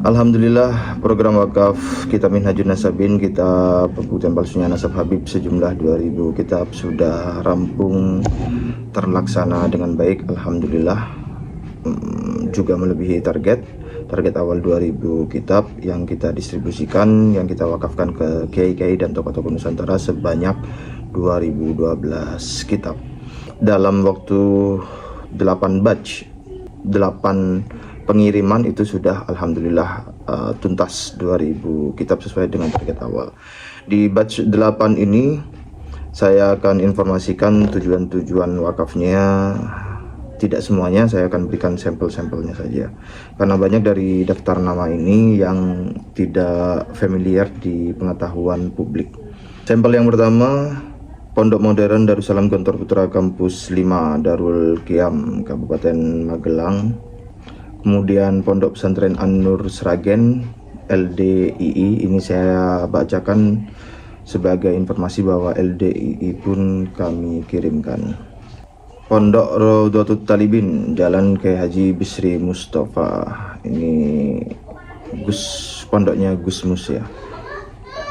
Alhamdulillah, program wakaf Kitab Minhajun Nasabin, Kitab Pembuktian Palsunya Nasab Habib sejumlah 2000 kitab sudah rampung terlaksana dengan baik. Alhamdulillah, juga melebihi target awal 2000 kitab yang kita distribusikan, yang kita wakafkan ke kiai-kiai dan tokoh-tokoh Nusantara sebanyak 2012 kitab dalam waktu 8 batch, 8 pengiriman itu sudah alhamdulillah tuntas 2000 kitab sesuai dengan target awal. Di batch 8 ini saya akan informasikan tujuan-tujuan wakafnya. Tidak semuanya, saya akan berikan sampel-sampelnya saja, karena banyak dari daftar nama ini yang tidak familiar di pengetahuan publik. Sampel yang pertama, Pondok Modern Darussalam Gontor Putra Kampus 5 Darul Qiyam Kabupaten Magelang. Kemudian Pondok Pesantren An-Nur Sragen LDII, ini saya bacakan sebagai informasi bahwa LDII pun kami kirimkan. Pondok Raudhatut Talibin Jalan Kiai Haji Bisri Mustafa, ini pondoknya Gus Mus ya.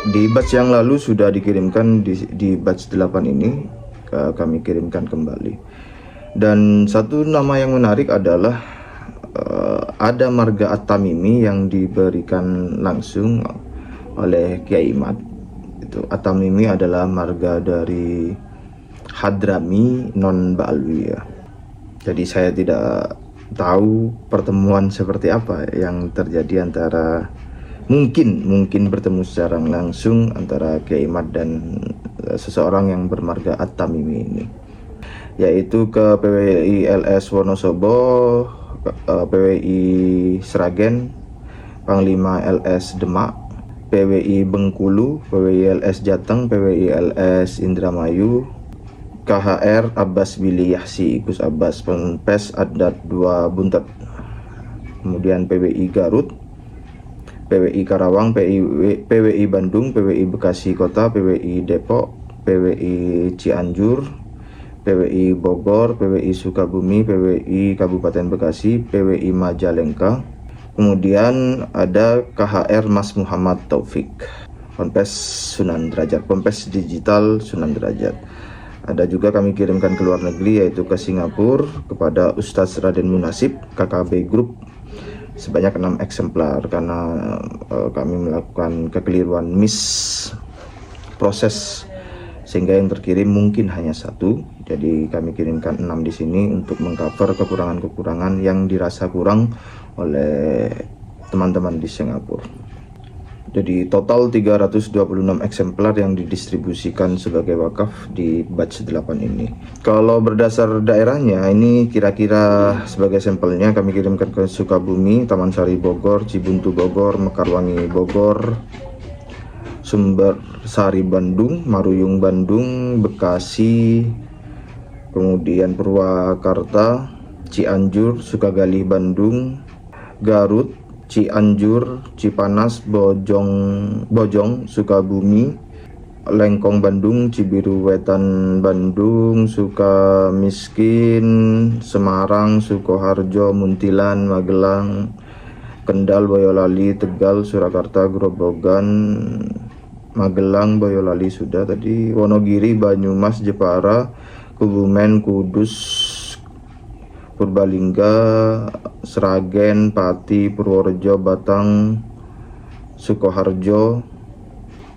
Di batch yang lalu sudah dikirimkan, di batch 8 ini kami kirimkan kembali. Dan satu nama yang menarik adalah ada marga At-Tamimi yang diberikan langsung oleh Kiai Imad. Itu At-Tamimi adalah marga dari Hadrami non Ba'alwi ya. Jadi saya tidak tahu pertemuan seperti apa yang terjadi antara mungkin bertemu secara langsung antara Kiai Imad dan seseorang yang bermarga At-Tamimi ini, yaitu ke PWI LS Wonosobo, PWI Sragen, Panglima LS Demak, PWI Bengkulu, PWI LS Jateng, PWI LS Indramayu, KHR Abbas Billy Yahsi Gus Abbas, Ponpes Adat 2 Buntet. Kemudian PWI Garut, PWI Karawang, PWI Bandung, PWI Bekasi Kota, PWI Depok, PWI Cianjur, PWI Bogor, PWI Sukabumi, PWI Kabupaten Bekasi, PWI Majalengka. Kemudian ada KHR Mas Muhammad Taufik, Ponpes Sunan Derajat, Ponpes Digital Sunan Derajat. Ada juga kami kirimkan ke luar negeri, yaitu ke Singapura kepada Ustadz Raden Munasib KKB Group sebanyak 6 eksemplar, karena kami melakukan kekeliruan proses sehingga yang terkirim mungkin hanya 1. Jadi kami kirimkan 6 di sini untuk mengcover kekurangan-kekurangan yang dirasa kurang oleh teman-teman di Singapura. Jadi total 326 eksemplar yang didistribusikan sebagai wakaf di batch 8 ini. Kalau berdasar daerahnya, ini kira-kira sebagai sampelnya kami kirimkan ke Sukabumi, Taman Sari Bogor, Cibuntu Bogor, Mekarwangi Bogor, Sumber Sari Bandung, Maruyung Bandung, Bekasi, kemudian Purwakarta, Cianjur, Sukagali Bandung, Garut, Cianjur, Cipanas, Bojong, Sukabumi, Lengkong Bandung, Cibiru Wetan Bandung, Sukamiskin, Semarang, Sukoharjo, Muntilan, Magelang, Kendal, Boyolali, Tegal, Surakarta, Grobogan, Magelang, Boyolali sudah tadi, Wonogiri, Banyumas, Jepara, Kebumen, Kudus, Purbalingga, Sragen, Pati, Purworejo, Batang, Sukoharjo,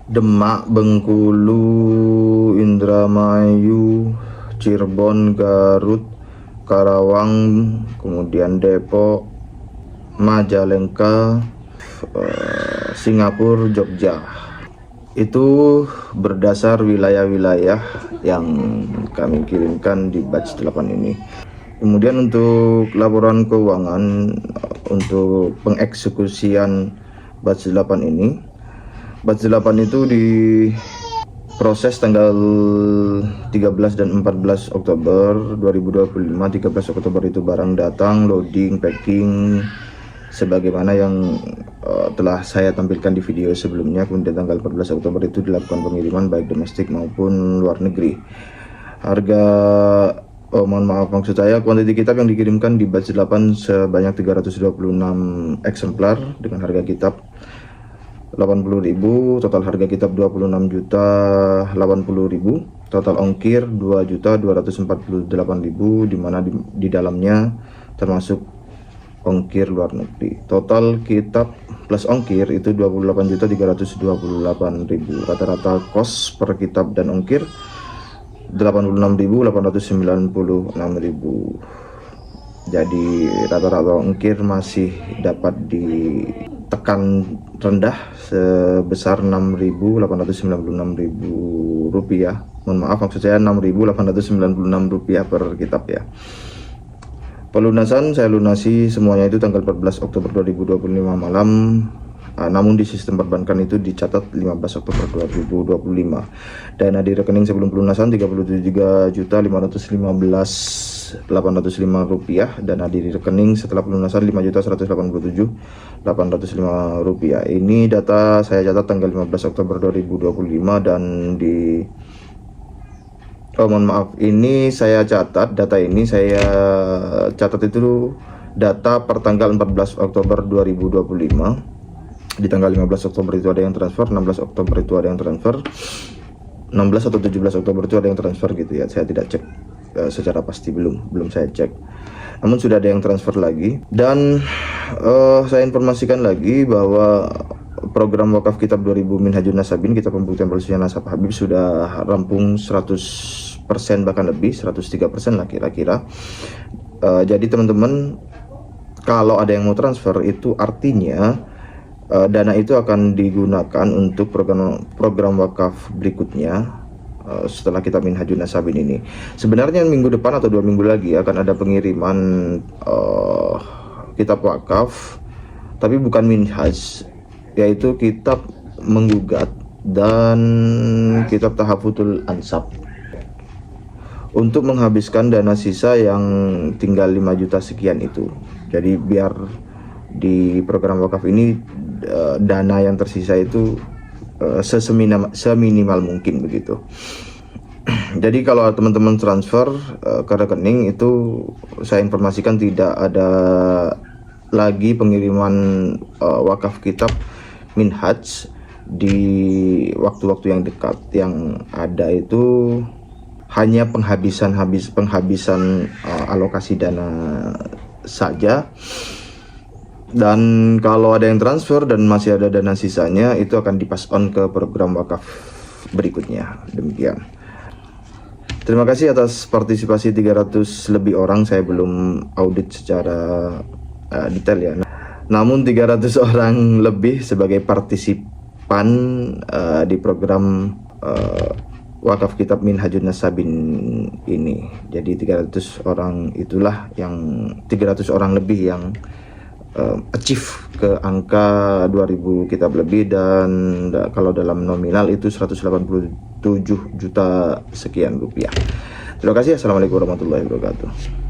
Demak, Bengkulu, Indramayu, Cirebon, Garut, Karawang, kemudian Depok, Majalengka, Singapura, Jogja. Itu berdasar wilayah-wilayah yang kami kirimkan di batch 8 ini. Kemudian untuk laporan keuangan untuk pengeksekusian batch 8 ini, batch 8 itu diproses tanggal 13 dan 14 Oktober 2025. 13 Oktober itu barang datang, loading, packing, sebagaimana yang telah saya tampilkan di video sebelumnya. Kemudian tanggal 14 Oktober itu dilakukan pengiriman baik domestik maupun luar negeri. Harga Oh, mohon maaf, maksud saya kuantiti kitab yang dikirimkan di batch 8 sebanyak 326 eksemplar dengan harga kitab 80.000, total harga kitab 26.080.000, total ongkir 2.248.000, di mana di dalamnya termasuk ongkir luar negeri. Total kitab plus ongkir itu 28.328.000. Rata-rata kos per kitab dan ongkir 86.896.000. Jadi rata-rata ongkir masih dapat ditekan rendah sebesar 6.896.000 rupiah. Mohon maaf, maksud saya 6.896 rupiah per kitab ya. Pelunasan saya lunasi semuanya itu tanggal 14 Oktober 2025 malam. Namun di sistem perbankan itu dicatat 15 Oktober 2025. Dana di rekening sebelum pelunasan 33.515.805 rupiah. Dana di rekening setelah pelunasan 5.187.805 rupiah. Ini data saya catat tanggal 15 Oktober 2025 dan di mohon maaf, ini saya catat data ini saya catat itu data per tanggal 14 Oktober 2025. Di tanggal 15 Oktober itu ada yang transfer, 16 Oktober itu ada yang transfer, 16 atau 17 Oktober itu ada yang transfer gitu ya. Saya tidak cek secara pasti, belum saya cek. Namun sudah ada yang transfer lagi. Dan saya informasikan lagi bahwa program wakaf kitab 2000 Minhajun Nasabin, kitab pembuktian palsunya nasab Habib, sudah rampung 100% bahkan lebih, 103% lah kira-kira. Jadi teman-teman, kalau ada yang mau transfer itu artinya dana itu akan digunakan untuk program wakaf berikutnya setelah kitab Minhajun Nasabin ini. Sebenarnya minggu depan atau 2 minggu lagi akan ada pengiriman kitab wakaf, tapi bukan minhaj, yaitu kitab menggugat dan kitab Tahaffudzul Ansab, untuk menghabiskan dana sisa yang tinggal 5 juta sekian itu. Jadi biar di program wakaf ini dana yang tersisa itu seminimal mungkin begitu. Jadi kalau teman-teman transfer ke rekening itu, saya informasikan tidak ada lagi pengiriman wakaf kitab minhaj di waktu-waktu yang dekat. Yang ada itu hanya penghabisan alokasi dana saja. Dan kalau ada yang transfer dan masih ada dana sisanya, itu akan dipass on ke program wakaf berikutnya. Demikian. Terima kasih atas partisipasi 300 lebih orang. Saya belum audit secara detail ya. Namun 300 orang lebih sebagai partisipan di program wakaf kitab Minhajun Nasabin ini. Jadi 300 orang itulah yang 300 orang lebih yang achieve ke angka 2000 kitab lebih, dan kalau dalam nominal itu 187 juta sekian rupiah. Terima kasih. Assalamualaikum warahmatullahi wabarakatuh.